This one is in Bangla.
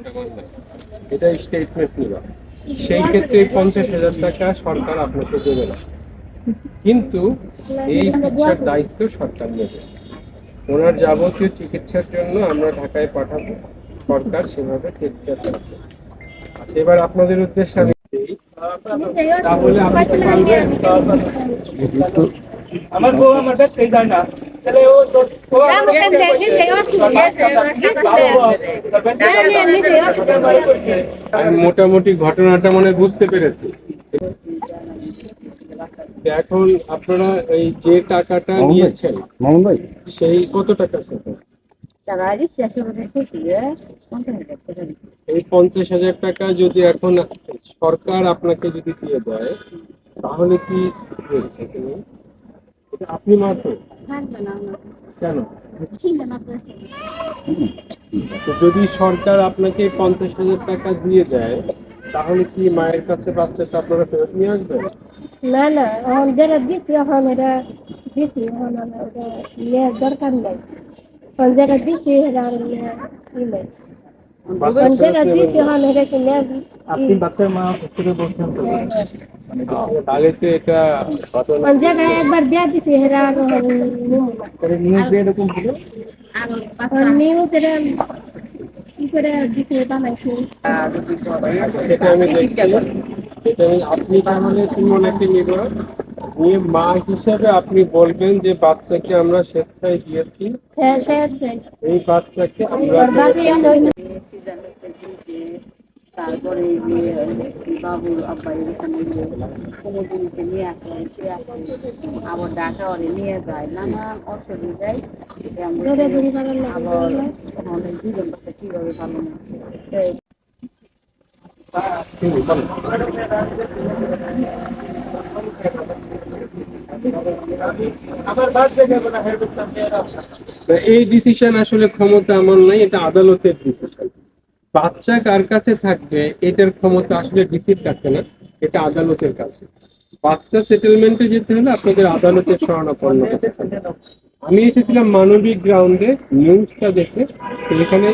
আমার নাই, এটা স্টেটমেন্ট নিবা, সেই ক্ষেত্রে 50,000 টাকা সরকার আপনাকে দেবে না, কিন্তু এই চিকিৎসার দায়িত্ব সরকার নেবে। ওনার যাবতীয় চিকিৎসার জন্য আমরা ঢাকায় পাঠাবো, সরকার সেভাবে টেক কেয়ার করবে। আচ্ছা, এবার আপনাদের উদ্দেশ্যে আমি তাহলে আপনি কি পারবেন? আমার বউ আমার দেখতেই যায় না, তাহলে ও আমি মোটামুটি ঘটনাটা মানে বুঝতে পেরেছি। এখন আপনারা এই যে টাকাটা নিয়েছেন মামুন ভাই, সেই কত টাকা সেটা? এই 50,000 টাকা যদি এখন সরকার আপনাকে যদি দিয়ে দেয়, তাহলে কি এটা আপনি মারতো কেন? তো যদি সরকার আপনাকে 50,000 টাকা দিয়ে দেয়, তাহলে কি মায়ের কাছে বাচ্চাটা আপনারা ফেরত নিয়ে আসবেন? না না, এখন যেটা দিচ্ছি এখন এটা দিচ্ছি, এখন ওটা নেওয়ার দরকার নাই। এখন যেটা দিচ্ছি এটা আর নেই। এখন যেটা দিচ্ছি এখন এটা কি নেওয়ার আপনি বাচ্চার মা থেকে বলছেন তো, তাহলে তো এটা ঘটনা। এখন যেটা একবার দিয়ে দিচ্ছি এটা আর নিউজে এরকম ছিল। নিউজ এটা কি করে দিচ্ছে বানাইছে। সেটা আমি দেখছি, সেটা আপনি তাহলে মনে নিব নিয়ে মা হিসেবে আপনি বলবেন যে বাচ্চাকে আমরা স্বেচ্ছায় দিয়েছি, হ্যাঁ স্বেচ্ছায়। এই বাচ্চাকে আমরা তারপরে যে বাবুর আব্বা এখানে কোমরগুলিকে নিয়ে আসে, আবার ঢাকা ওরে নিয়ে যায়, নানান অসুবিধায় আবার অনেক দুজন বাচ্চা কিভাবে পালন এই ডিসিশন আসলে ক্ষমতা আমার নাই, এটা আদালতের ডিসিশন। বাচ্চা কার কাছে থাকবে এটার ক্ষমতা আসলে ডিসির কাছে না, এটা আদালতের কাছে। বাচ্চা সেটেলমেন্টে যেতে হলে আপনাদের আদালতের শরণাপন্ন হতে হবে। আমি এসেছিলাম মানবিক গ্রাউন্ডে নিউজটা দেখে, এখানে